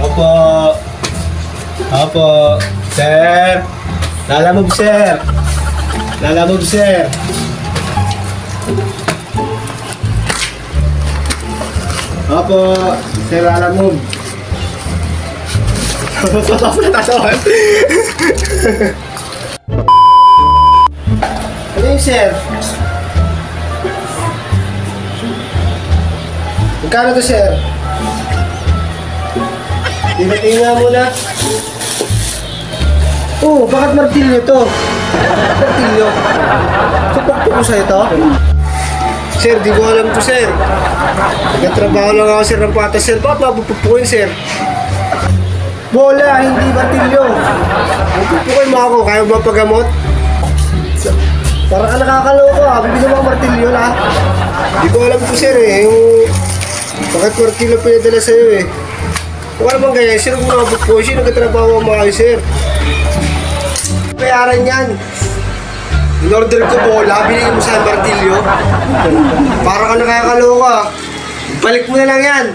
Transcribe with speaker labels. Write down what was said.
Speaker 1: Opo. Opo. Sir. Lalamove, sir. Lalamove, sir. Opo. Sir, lalamove. Opo, natatawan. Ano yung sir? Magkano to, sir? Tingnan muna. Oh, bakit martilyo to? Martilyo? Supakto ko sa'yo to? Sir, di ko alam to, sir. Nagtrabaho lang ako, sir, ng patas, sir. Bakit mapupupuin, sir? Bola, hindi martilyo. Mapupuin mo ako, kaya mo pagamot? Parang ka nakakaloko, ha? Bibigyan mo ang martilyo, ha? Di ko alam to, sir, eh. Bakit martilyo pinadala sa'yo, eh? Kung ano bang ganyan, sir, kung nakapupuin, sino nagtrabaho ang mga sir? Bayaran yan. In-order ko bola, binigyan mo sa martilyo. Para ka nakakaloka. Balik mo na lang yan.